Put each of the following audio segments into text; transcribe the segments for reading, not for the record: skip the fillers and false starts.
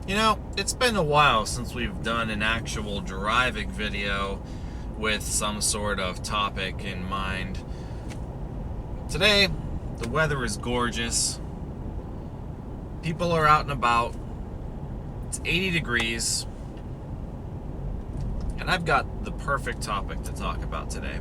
You know, it's been a while since we've done an actual driving video with some sort of topic in mind. Today, the weather is gorgeous. People are out and about. It's 80 degrees. And I've got the perfect topic to talk about today.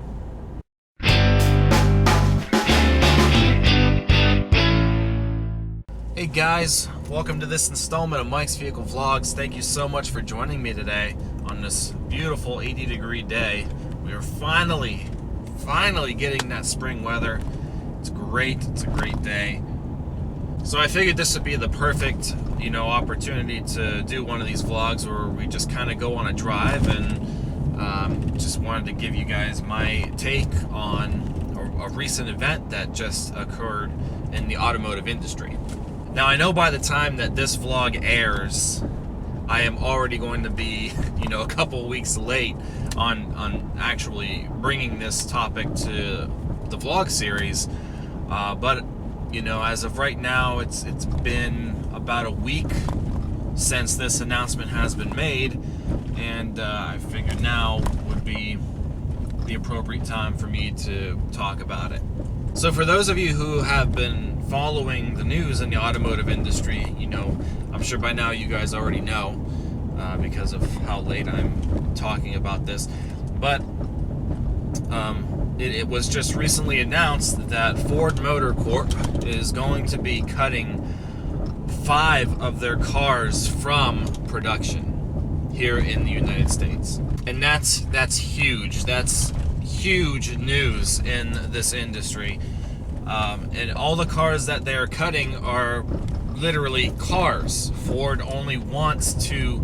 Hey guys, welcome to this installment of Mike's Vehicle Vlogs. Thank you so much for joining me today on this beautiful 80-degree day. We are finally getting that spring weather. It's great. It's a great day. So I figured this would be the perfect, opportunity to do one of these vlogs where we just kind of go on a drive and just wanted to give you guys my take on a recent event that just occurred in the automotive industry. Now, I know by the time that this vlog airs, I am already going to be, a couple weeks late on actually bringing this topic to the vlog series. But, as of right now, it's been about a week since this announcement has been made, and I figured now would be the appropriate time for me to talk about it. So for those of you who have been following the news in the automotive industry, I'm sure by now you guys already know because of how late I'm talking about this, but it was just recently announced that Ford Motor Corp is going to be cutting 5 of their cars from production here in the United States. And that's huge. That's huge news in this industry. And all the cars that they're cutting are literally cars. Ford only wants to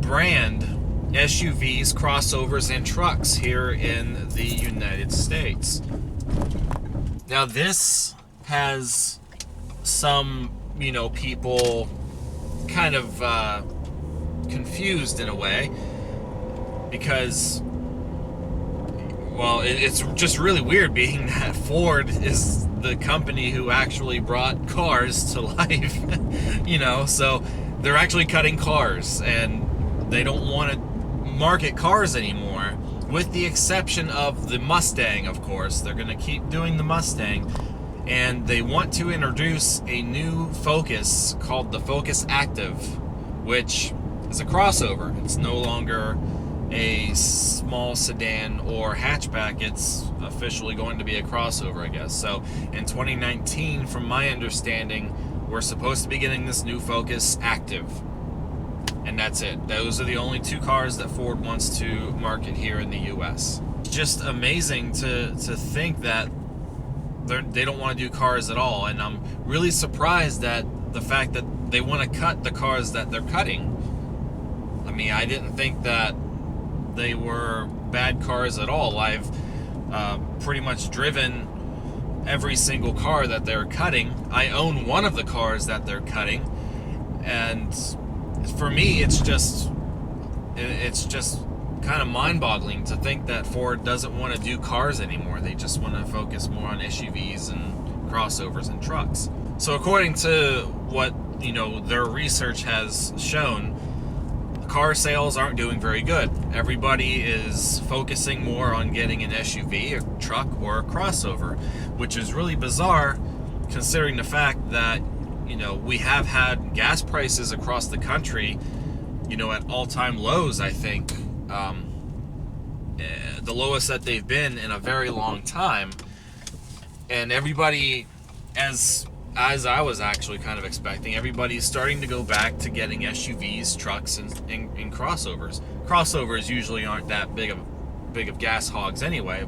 brand SUVs, crossovers, and trucks here in the United States. Now, this has some, people kind of confused in a way because, well, it's just really weird being that Ford is the company who actually brought cars to life, so they're actually cutting cars and they don't want to market cars anymore, with the exception of the Mustang, of course. They're going to keep doing the Mustang, and they want to introduce a new Focus called the Focus Active, which is a crossover. It's no longer a small sedan or hatchback. It's officially going to be a crossover, I guess. So in 2019, from my understanding, we're supposed to be getting this new Focus Active, and that's it. Those are the only 2 cars that Ford wants to market here in the US. Just amazing to think that they don't want to do cars at all, and I'm really surprised that the fact that they want to cut the cars that they're cutting. I mean, I didn't think that they were bad cars at all. I've pretty much driven every single car that they're cutting. I own one of the cars that they're cutting, and for me, it's just kind of mind-boggling to think that Ford doesn't want to do cars anymore. They just want to focus more on SUVs and crossovers and trucks. So according to what their research has shown, car sales aren't doing very good. Everybody is focusing more on getting an SUV, a truck, or a crossover, which is really bizarre considering the fact that we have had gas prices across the country, at all-time lows, I think. The lowest that they've been in a very long time. And everybody, as I was actually kind of expecting, everybody's starting to go back to getting SUVs, trucks, and crossovers. Crossovers usually aren't that big of gas hogs anyway,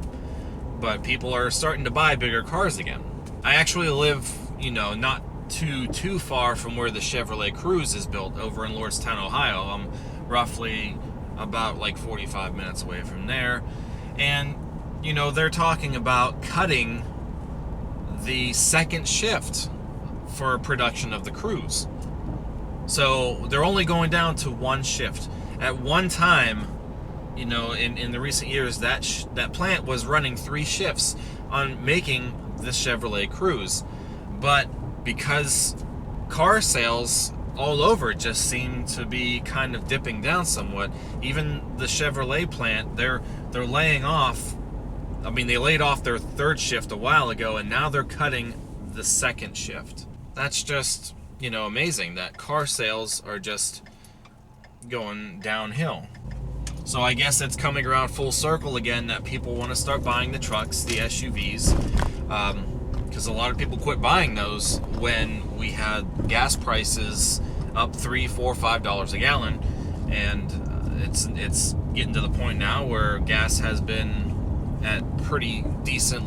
but people are starting to buy bigger cars again. I actually live, not too far from where the Chevrolet Cruze is built over in Lordstown, Ohio. I'm roughly about 45 minutes away from there. And, they're talking about cutting the second shift for production of the Cruze. So they're only going down to 1 shift. At one time, in the recent years, that plant was running 3 shifts on making the Chevrolet Cruze. But because car sales all over just seem to be kind of dipping down somewhat. Even the Chevrolet plant, they're laying off. I mean, they laid off their third shift a while ago, and now they're cutting the second shift. That's just, amazing that car sales are just going downhill. So I guess it's coming around full circle again that people want to start buying the trucks, the SUVs, because a lot of people quit buying those when we had gas prices up $3, $4, $5 a gallon, and it's getting to the point now where gas has been at pretty decent,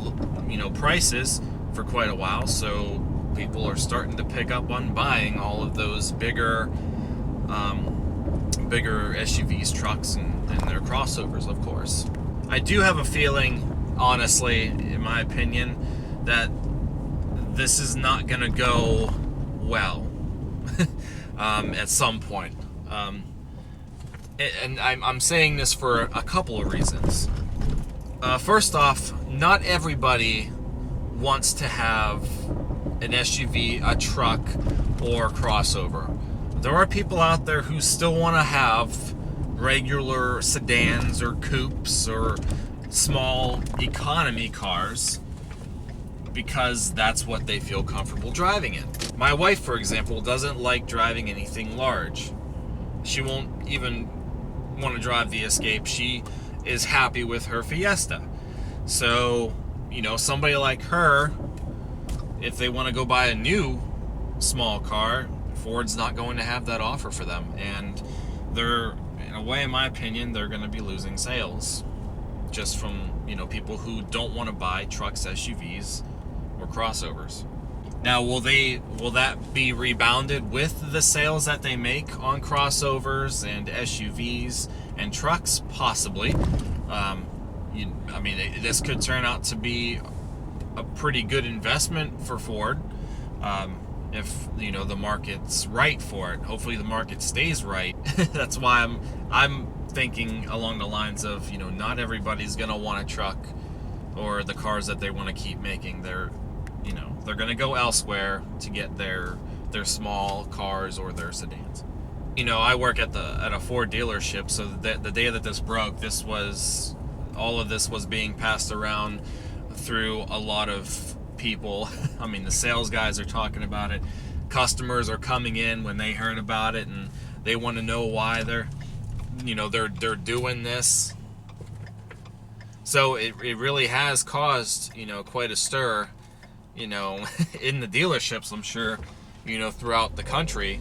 prices for quite a while. So people are starting to pick up on buying all of those bigger SUVs, trucks, and their crossovers, of course. I do have a feeling, honestly, in my opinion, that this is not going to go well at some point. And I'm saying this for a couple of reasons. First off, not everybody wants to have an SUV, a truck, or crossover. There are people out there who still want to have regular sedans or coupes or small economy cars because that's what they feel comfortable driving in. My wife, for example, doesn't like driving anything large. She won't even want to drive the Escape. She is happy with her Fiesta. So, somebody like her, if they want to go buy a new small car, Ford's not going to have that offer for them. And they're, in a way, in my opinion, they're going to be losing sales just from, people who don't want to buy trucks, SUVs, or crossovers. Now, will that be rebounded with the sales that they make on crossovers and SUVs and trucks? Possibly. This could turn out to be a pretty good investment for Ford if the market's right for it. Hopefully, the market stays right. That's why I'm thinking along the lines of not everybody's gonna want a truck or the cars that they want to keep making. They're going to go elsewhere to get their small cars or their sedans. I work at a Ford dealership, so the day that this broke, all of this was being passed around through a lot of people. I mean, the sales guys are talking about it. Customers are coming in when they heard about it, and they want to know why they're doing this. So it really has caused, quite a stir, in the dealerships, I'm sure, throughout the country,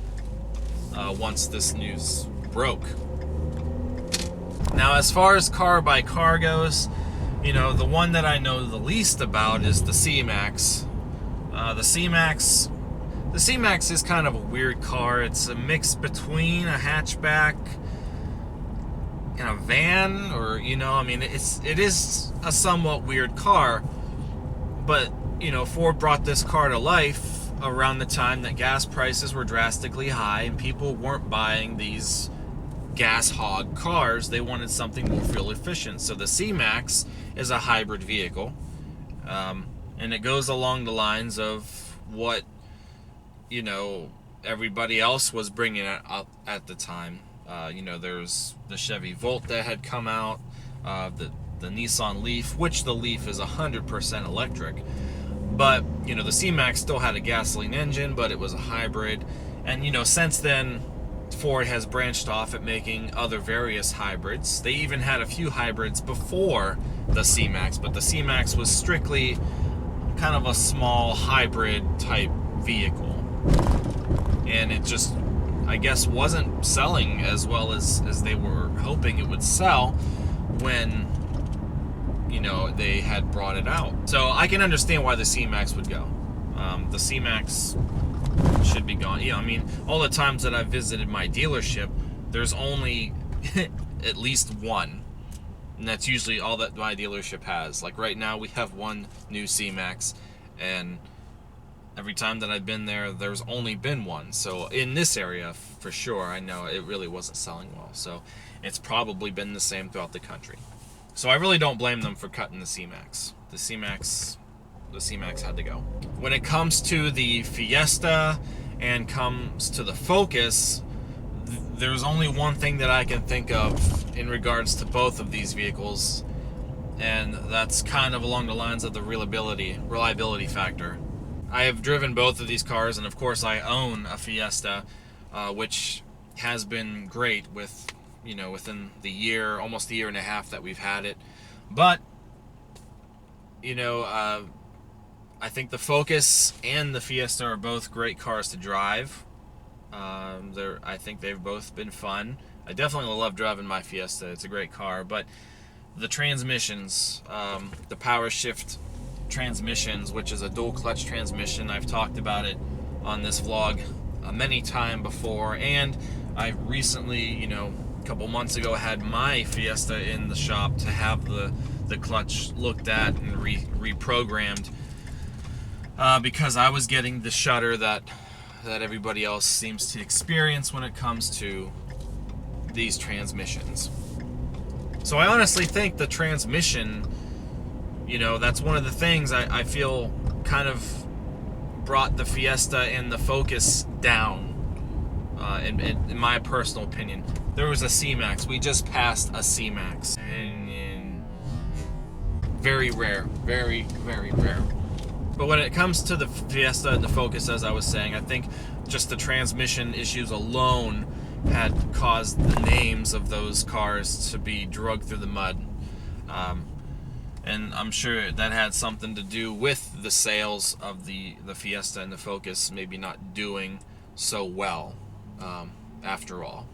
once this news broke. Now, as far as car by car goes, the one that I know the least about is the C-Max. The C-Max is kind of a weird car. It's a mix between a hatchback and a van, or it is a somewhat weird car. But Ford brought this car to life around the time that gas prices were drastically high and people weren't buying these gas hog cars. They wanted something more fuel efficient. So the C-Max is a hybrid vehicle, and it goes along the lines of what everybody else was bringing up at the time. There's the Chevy Volt that had come out, the Nissan Leaf, which the Leaf is 100% electric. But, the C-Max still had a gasoline engine, but it was a hybrid. And, since then, Ford has branched off at making other various hybrids. They even had a few hybrids before the C-Max, but the C-Max was strictly kind of a small hybrid type vehicle. And it just, I guess, wasn't selling as well as they were hoping it would sell when they had brought it out. So I can understand why the C-Max would go. The C-Max should be gone. All the times that I've visited my dealership, there's only at least one. And that's usually all that my dealership has. Like right now, we have one new C-Max, and every time that I've been there, there's only been one. So in this area, for sure, I know it really wasn't selling well. So it's probably been the same throughout the country. So I really don't blame them for cutting the C-Max. The C-Max had to go. When it comes to the Fiesta and comes to the Focus, there's only one thing that I can think of in regards to both of these vehicles, and that's kind of along the lines of the reliability factor. I have driven both of these cars, and of course I own a Fiesta, which has been great with, within the year, almost a year and a half that we've had it. But, I think the Focus and the Fiesta are both great cars to drive. I think they've both been fun. I definitely love driving my Fiesta. It's a great car, but the transmissions, the power shift transmissions, which is a dual clutch transmission, I've talked about it on this vlog many times before, and I recently, a couple months ago, had my Fiesta in the shop to have the clutch looked at and reprogrammed, because I was getting the shudder that everybody else seems to experience when it comes to these transmissions. So I honestly think the transmission, that's one of the things I feel kind of brought the Fiesta and the Focus down, in my personal opinion. There was a C-Max. We just passed a C-Max. And very rare. Very, very rare. But when it comes to the Fiesta and the Focus, as I was saying, I think just the transmission issues alone had caused the names of those cars to be dragged through the mud. And I'm sure that had something to do with the sales of the Fiesta and the Focus maybe not doing so well, after all.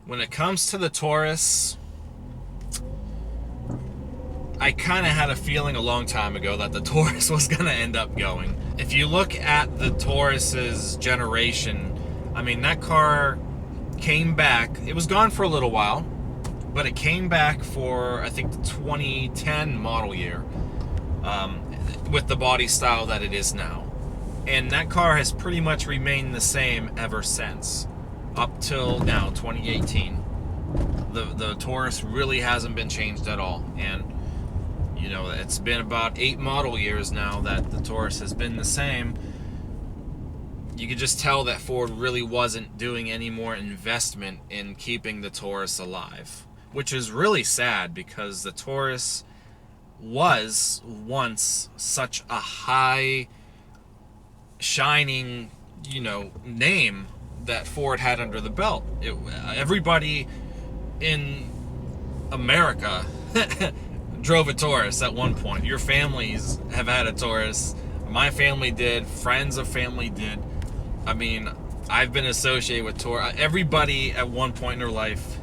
When it comes to the Taurus, I kind of had a feeling a long time ago that the Taurus was going to end up going. If you look at the Taurus's generation, I mean, that car came back. It was gone for a little while, but it came back for, I think, the 2010 model year, with the body style that it is now. And that car has pretty much remained the same ever since, up till now, 2018. The Taurus really hasn't been changed at all. And, it's been about 8 model years now that the Taurus has been the same. You could just tell that Ford really wasn't doing any more investment in keeping the Taurus alive, which is really sad because the Taurus was once such a high shining, name that Ford had under the belt. Everybody in America drove a Taurus at one point. Your families have had a Taurus. My family did. Friends of family did. I mean, I've been associated with Taurus. Everybody at one point in their life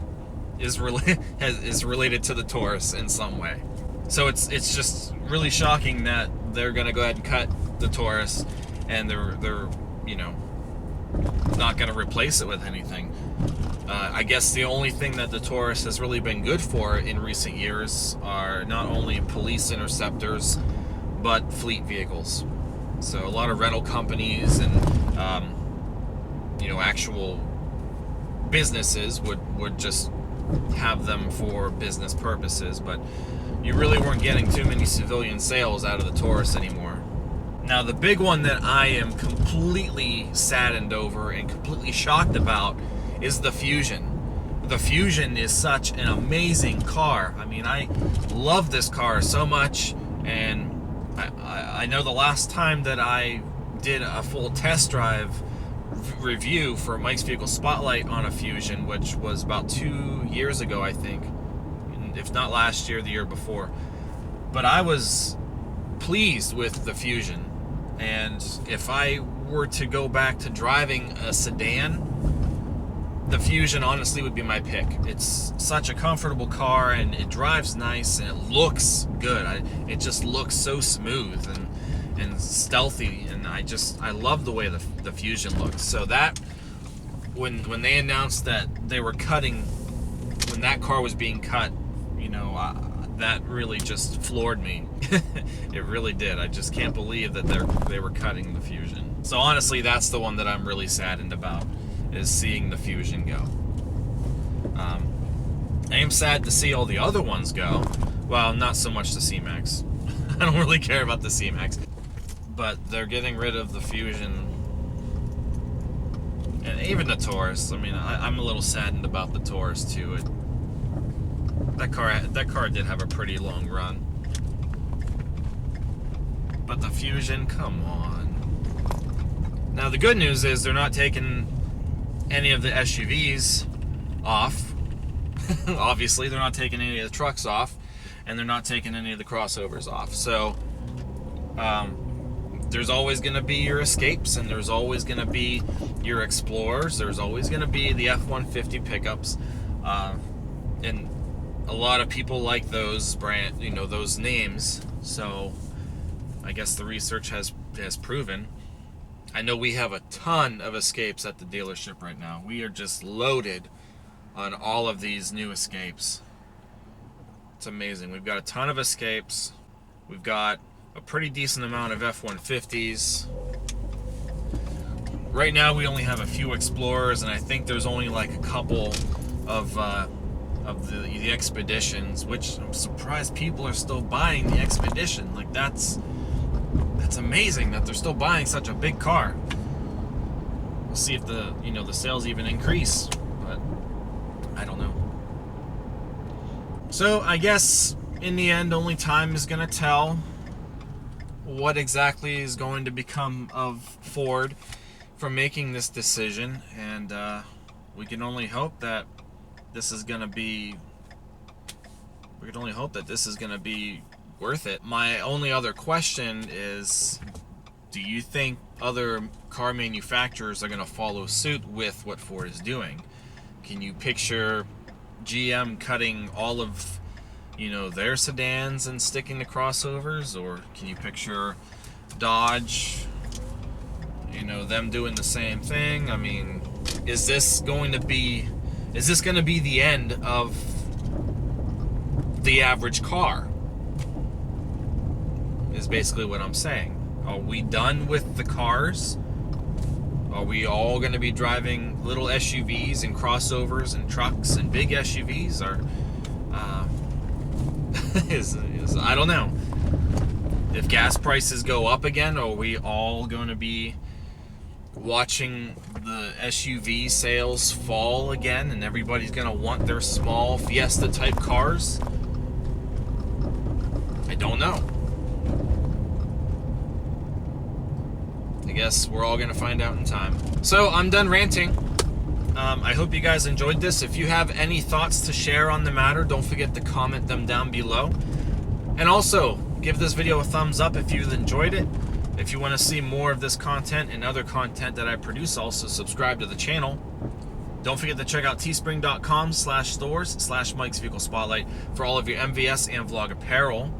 is related to the Taurus in some way. So it's just really shocking that they're gonna go ahead and cut the Taurus, and they're not gonna replace it with anything. I guess the only thing that the Taurus has really been good for in recent years are not only police interceptors, but fleet vehicles. So a lot of rental companies and actual businesses would just have them for business purposes, but you really weren't getting too many civilian sales out of the Taurus anymore. Now, the big one that I am completely saddened over and completely shocked about is the Fusion. The Fusion is such an amazing car. I mean, I love this car so much, and I know the last time that I did a full test drive review for Mike's Vehicle Spotlight on a Fusion, which was about 2 years ago, I think, if not last year, the year before. But I was pleased with the Fusion, and if I were to go back to driving a sedan, the Fusion honestly would be my pick. It's such a comfortable car, and it drives nice, and it looks good. It just looks so smooth and stealthy, and I love the way the Fusion looks. So that, when they announced that they were cutting, when that car was being cut, that really just floored me. It really did. I just can't believe that they were cutting the Fusion. So honestly, that's the one that I'm really saddened about, is seeing the Fusion go. I am sad to see all the other ones go. Well, not so much the C-Max. I don't really care about the C-Max. But they're getting rid of the Fusion And even the Taurus. I mean, I'm a little saddened about the Taurus too. That car did have a pretty long run. But the Fusion, come on. Now the good news is they're not taking any of the SUVs off. Obviously, they're not taking any of the trucks off, and they're not taking any of the crossovers off. So there's always going to be your Escapes, and there's always going to be your Explorers. There's always going to be the F-150 pickups, and a lot of people like those those names. So I guess the research has proven. I know we have a ton of Escapes at the dealership right now. We are just loaded on all of these new Escapes. It's amazing. We've got a ton of Escapes. We've got a pretty decent amount of F-150s. Right now we only have a few Explorers, and I think there's only like a couple of the Expeditions, which I'm surprised people are still buying the Expedition. Like that's amazing that they're still buying such a big car. We'll see if the sales even increase, but I don't know. So I guess in the end, only time is gonna tell what exactly is going to become of Ford from making this decision, and we can only hope that this is gonna be worth it. My only other question is, do you think other car manufacturers are gonna follow suit with what Ford is doing? Can you picture GM cutting all of their sedans and sticking to crossovers? Or can you picture Dodge, them doing the same thing? I mean, is this going to be the end of the average car? Is basically what I'm saying. Are we done with the cars? Are we all going to be driving little SUVs and crossovers and trucks and big SUVs? Or I don't know. If gas prices go up again, are we all going to be watching the SUV sales fall again, and everybody's going to want their small Fiesta type cars? I don't know. I guess we're all going to find out in time. So I'm done ranting. I hope you guys enjoyed this. If you have any thoughts to share on the matter, don't forget to comment them down below. And also, give this video a thumbs up if you've enjoyed it. If you want to see more of this content and other content that I produce, also subscribe to the channel. Don't forget to check out teespring.com/stores/Mike's Vehicle Spotlight for all of your MVS and vlog apparel.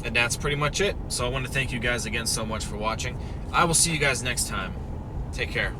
And that's pretty much it. So I want to thank you guys again so much for watching. I will see you guys next time. Take care.